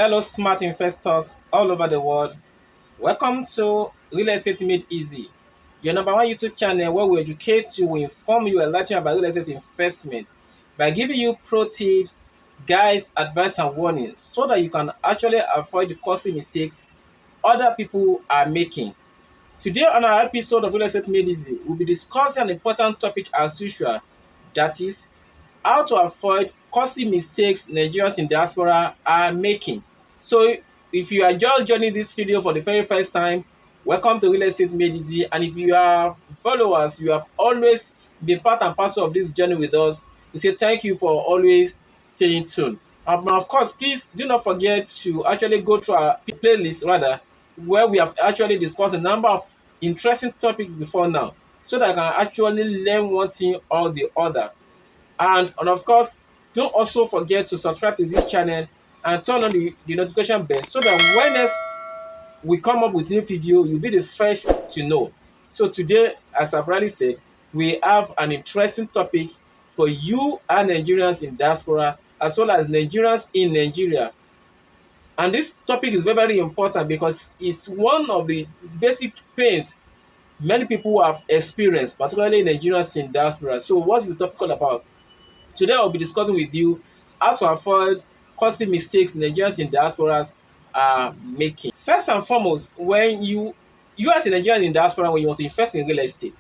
Hello, smart investors all over the world. Welcome to Real Estate Made Easy, your number one YouTube channel where we educate you, we inform you, enlighten you about real estate investment by giving you pro tips, guides, advice, and warnings so that you can actually avoid the costly mistakes other people are making. Today, on our episode of Real Estate Made Easy, we'll be discussing an important topic as usual, that is how to avoid costly mistakes Nigerians in diaspora are making. So if you are just joining this video for the very first time, welcome to Real Estate Made Easy. And if you are followers, you have always been part and parcel of this journey with us. We say thank you for always staying tuned. Of course, please do not forget to actually go through our playlist rather, where we have actually discussed a number of interesting topics before now, so that I can actually learn one thing or the other. And of course, don't also forget to subscribe to this channel and turn on the notification bell so that when else we come up with a new video, you'll be the first to know. So today, as I've already said, we have an interesting topic for you and Nigerians in diaspora, as well as Nigerians in Nigeria. And this topic is very, very important because it's one of the basic pains many people have experienced, particularly Nigerians in diaspora. So what is the topic all about? Today, I'll be discussing with you how to avoid costly mistakes Nigerians in diasporas are making. First and foremost, when you as a Nigerian in diaspora, when you want to invest in real estate,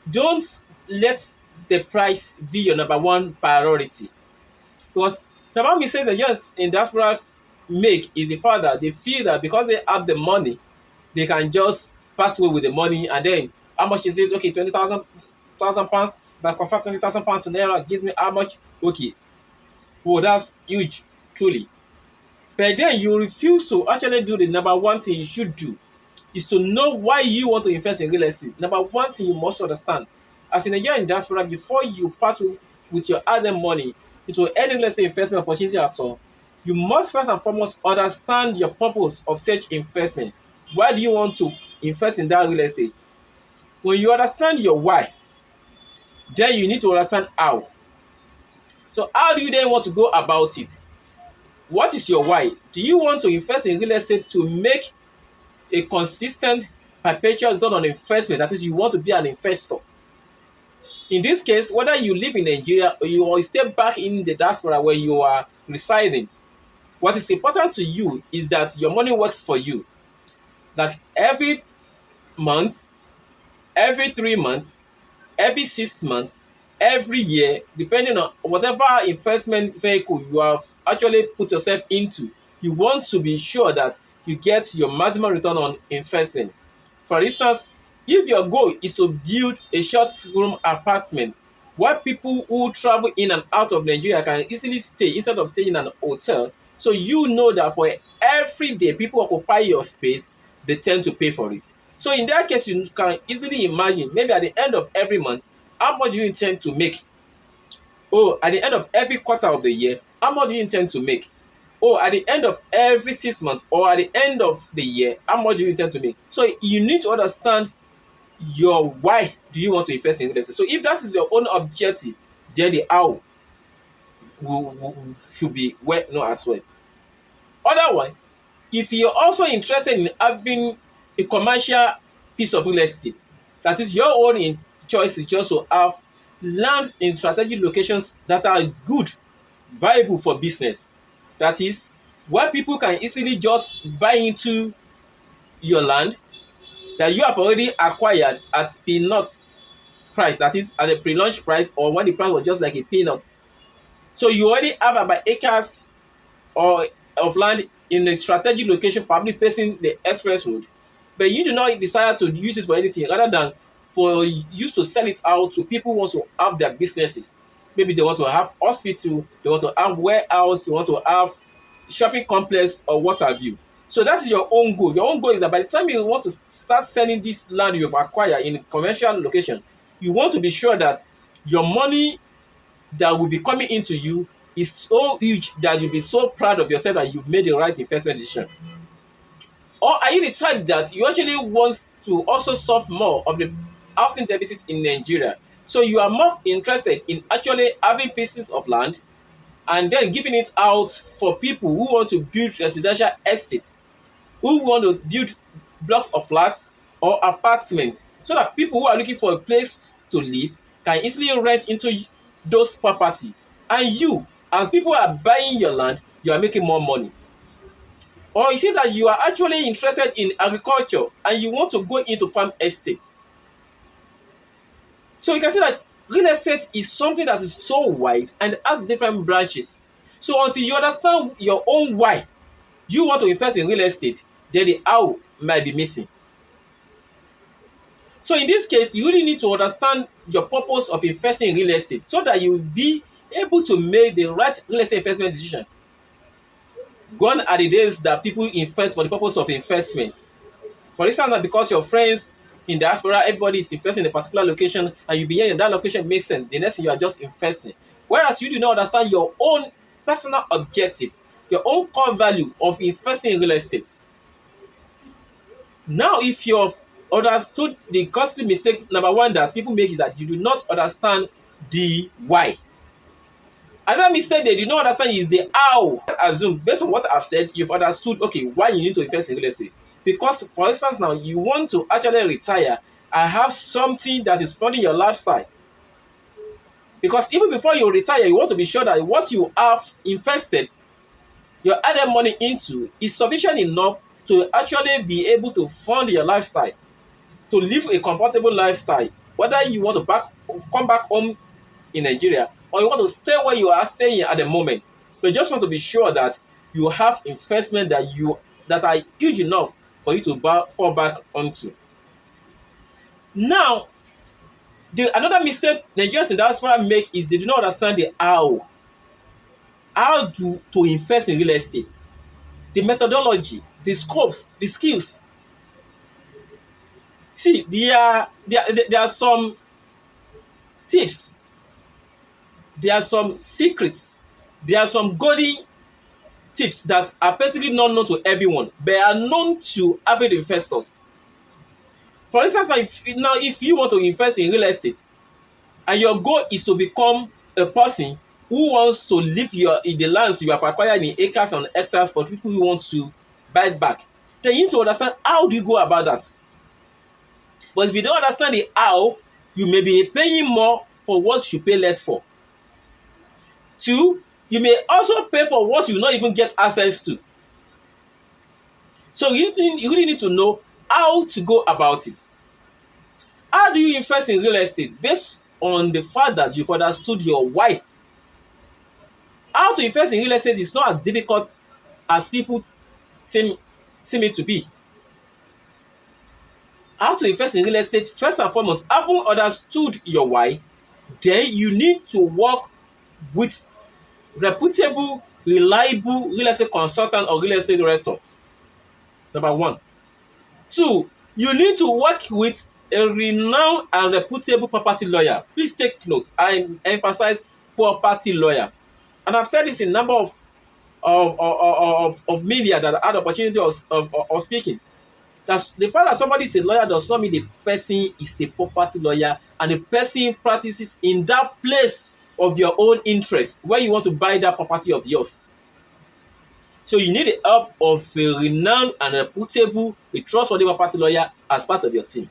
don't let the price be your number one priority. Because the number one mistake Nigerians in diaspora make is the fact that they feel that because they have the money, they can just part way with the money, and then how much is it? Okay, 20,000 pounds. If I convert 20,000 pounds to naira, gives me how much? Okay. Well, that's huge, truly. But then you refuse to actually do the number one thing you should do, is to know why you want to invest in real estate. Number one thing you must understand, as in a year in diaspora, before you part with your other money into any real estate investment opportunity at all, you must first and foremost understand your purpose of such investment. Why do you want to invest in that real estate? When you understand your why, then you need to understand how. So how do you then want to go about it? What is your why? Do you want to invest in real estate to make a consistent perpetual return on investment? That is, you want to be an investor. In this case, whether you live in Nigeria or you stay back in the diaspora where you are residing, what is important to you is that your money works for you. That every month, every 3 months, every 6 months, every year, depending on whatever investment vehicle you have actually put yourself into, you want to be sure that you get your maximum return on investment. For instance, if your goal is to build a short room apartment where people who travel in and out of Nigeria can easily stay instead of staying in an hotel, so you know that for every day people occupy your space, they tend to pay for it. So in that case, you can easily imagine, maybe at the end of every month, how much do you intend to make? Oh, at the end of every quarter of the year, how much do you intend to make? Oh, at the end of every 6 months or at the end of the year, how much do you intend to make? So you need to understand your why do you want to invest in real estate. So if that is your own objective, then the how should be well known as well. Otherwise, if you're also interested in having a commercial piece of real estate, that is your own choice is just to have land in strategic locations that are good, viable for business. That is, where people can easily just buy into your land that you have already acquired at peanut price, that is at a pre-launch price, or when the price was just like a peanut. So you already have about acres or of land in a strategic location, probably facing the express road, but you do not desire to use it for anything rather than for you to sell it out to people who want to have their businesses. Maybe they want to have hospital, they want to have warehouse, they want to have shopping complex or what have you. So that is your own goal. Your own goal is that by the time you want to start selling this land you've acquired in a commercial location, you want to be sure that your money that will be coming into you is so huge that you'll be so proud of yourself that you've made the right investment decision. Or are you the type that you actually want to also solve more of the housing deficit in Nigeria? So you are more interested in actually having pieces of land and then giving it out for people who want to build residential estates, who want to build blocks of flats or apartments, so that people who are looking for a place to live can easily rent into those property. And you, as people are buying your land, you are making more money. Or is it that you are actually interested in agriculture and you want to go into farm estates? So you can see that real estate is something that is so wide and has different branches. So until you understand your own why you want to invest in real estate, then the how might be missing. So in this case, you really need to understand your purpose of investing in real estate so that you will be able to make the right real estate investment decision. Gone are the days that people invest for the purpose of investment. For instance, because your friends in diaspora, everybody is investing in a particular location and you be hearing that location makes sense, the next thing you are just investing. Whereas you do not understand your own personal objective, your own core value of investing in real estate. Now, if you have understood the costly mistake number one that people make is that you do not understand the why. Another mistake they do not understand is the how. Assume, based on what I've said, you've understood, okay, why you need to invest in real estate. Because, for instance, now you want to actually retire and have something that is funding your lifestyle. Because even before you retire, you want to be sure that what you have invested, your added money into, is sufficient enough to actually be able to fund your lifestyle, to live a comfortable lifestyle, whether you want to come back home in Nigeria or you want to stay where you are staying at the moment. But you just want to be sure that you have investment that are huge enough for you to fall back onto. Now, another mistake Nigerians in diaspora make is they do not understand the how. How to invest in real estate, the methodology, the scopes, the skills. See, there are some tips, there are some secrets, there are some golden tips that are basically not known to everyone, but are known to avid investors. For instance, if you want to invest in real estate and your goal is to become a person who wants to live in the lands you have acquired in acres and hectares for people who want to buy it back, then you need to understand how do you go about that. But if you don't understand the how, you may be paying more for what you pay less for. Two, you may also pay for what you not even get access to. So you really need to know how to go about it. How do you invest in real estate? Based on the fact that you've understood your why. How to invest in real estate is not as difficult as people seem it to be. How to invest in real estate, first and foremost, having understood your why, then you need to work with reputable, reliable real estate consultant or real estate director. Number one. Two, you need to work with a renowned and reputable property lawyer. Please take note. I emphasize property lawyer. And I've said this in a number of media that I had the opportunity of speaking. That's the fact that somebody is a lawyer does not mean the person is a property lawyer and the person practices in that place of your own interest where you want to buy that property of yours. So you need the help of a renowned and reputable, a trustworthy property lawyer as part of your team.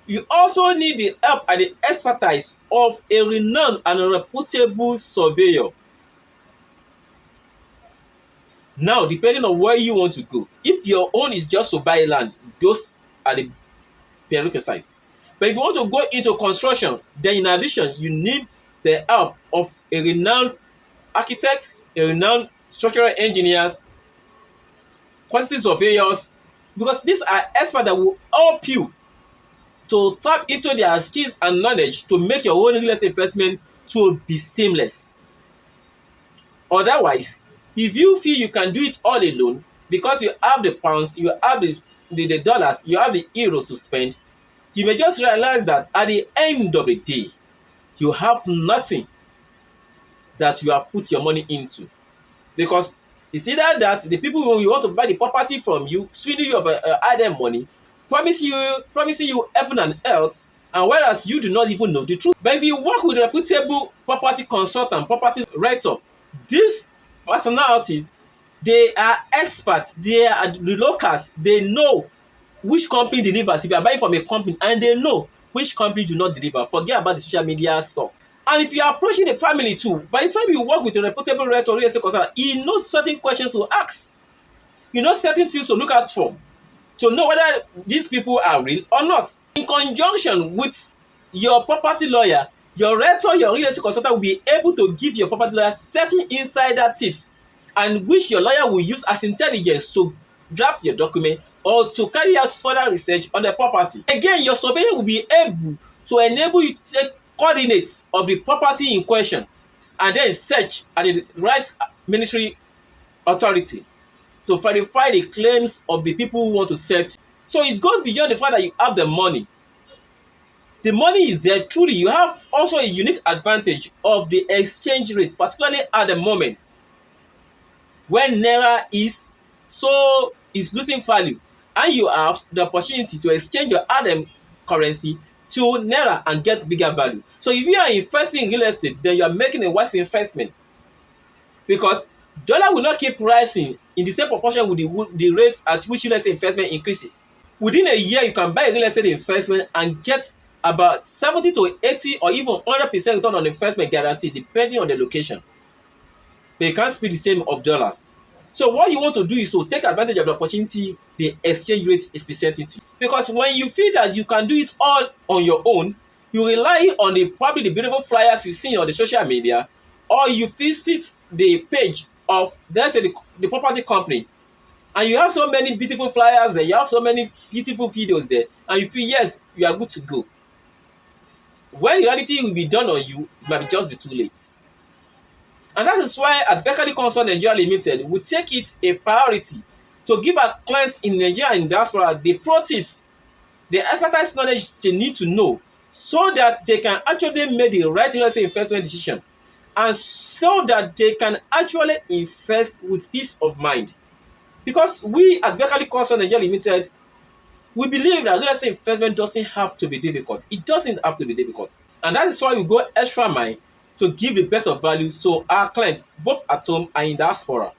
You also need the help and the expertise of a renowned and a reputable surveyor. Now, depending on where you want to go, if your own is just to buy land, those are the prerequisites. But if you want to go into construction, then in addition, you need the help of a renowned architect, a renowned structural engineers, quantity surveyors, because these are experts that will help you to tap into their skills and knowledge to make your own real estate investment to be seamless. Otherwise, if you feel you can do it all alone because you have the pounds, you have the dollars, you have the euros to spend, you may just realize that at the end of the day, you have nothing that you have put your money into. Because it's either that the people who you want to buy the property from you, swindle you of added money, promising you heaven and earth, and whereas you do not even know the truth. But if you work with reputable property consultant, property writer, these personalities, they are experts, they are the locals, they know which company delivers. If you are buying from a company and they know which company do not deliver, forget about the social media stuff. And if you are approaching a family too, by the time you work with a reputable realtor or real estate consultant, he knows certain questions to ask. You know certain things to look out for, to know whether these people are real or not. In conjunction with your property lawyer, your realtor, your real estate consultant will be able to give your property lawyer certain insider tips, and which your lawyer will use as intelligence to draft your document or to carry out further research on the property. Again, your surveyor will be able to enable you to take coordinates of the property in question and then search at the right ministry authority to verify the claims of the people who want to sell. So it goes beyond the fact that you have the money. The money is there truly. You have also a unique advantage of the exchange rate, particularly at the moment when Naira is losing value, and you have the opportunity to exchange your hard currency to Naira and get bigger value. So if you are investing in real estate, then you are making a wise investment, because dollar will not keep rising in the same proportion with the rates at which real estate investment increases. Within a year, you can buy a real estate investment and get about 70 to 80 or even 100% return on investment guarantee, depending on the location. But you can't speak the same of dollars. So what you want to do is to take advantage of the opportunity the exchange rate is presenting to you. Because when you feel that you can do it all on your own, you rely on probably the beautiful flyers you see on the social media, or you visit the page of, let's say, the property company, and you have so many beautiful flyers there, you have so many beautiful videos there, and you feel, yes, you are good to go. When reality will be done on you, it might just be too late. And that is why at Belkalid Consults Nig Ltd, we take it a priority to give our clients in Nigeria and diaspora the pro tips, the expertise knowledge they need to know, so that they can actually make the right real estate investment decision, and so that they can actually invest with peace of mind. Because we at Belkalid Consults Nig Ltd, we believe that real estate investment doesn't have to be difficult. It doesn't have to be difficult. And that is why we go extra mile to give the best of value to our clients, both at home and in diaspora.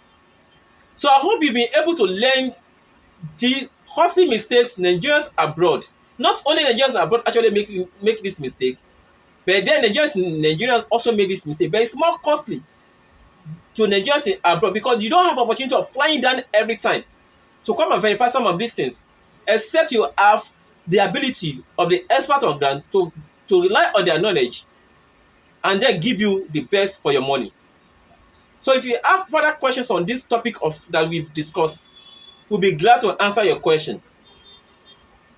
So I hope you've been able to learn the costly mistakes Nigerians abroad. Not only Nigerians abroad actually make this mistake, but then Nigerians also make this mistake. But it's more costly to Nigerians abroad because you don't have opportunity of flying down every time to come and verify some of these things, except you have the ability of the expert on ground to rely on their knowledge and then give you the best for your money. So if you have further questions on this topic that we've discussed, we'll be glad to answer your question.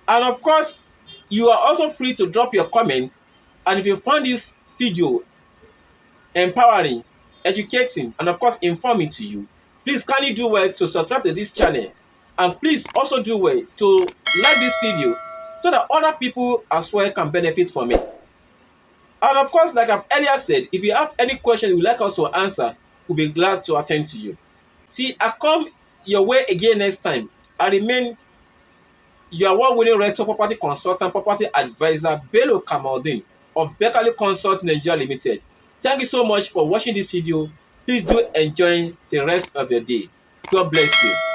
And of course, you are also free to drop your comments. And if you found this video empowering, educating, and of course informing to you, please kindly do well to subscribe to this channel. And please also do well to like this video so that other people as well can benefit from it. And of course, like I've earlier said, if you have any question you would like us to answer, we'll be glad to attend to you. See, I come your way again next time. I remain your award-winning rental property consultant, property advisor, Belkalid of Belkalid Consults Nig Ltd. Thank you so much for watching this video. Please do enjoy the rest of your day. God bless you.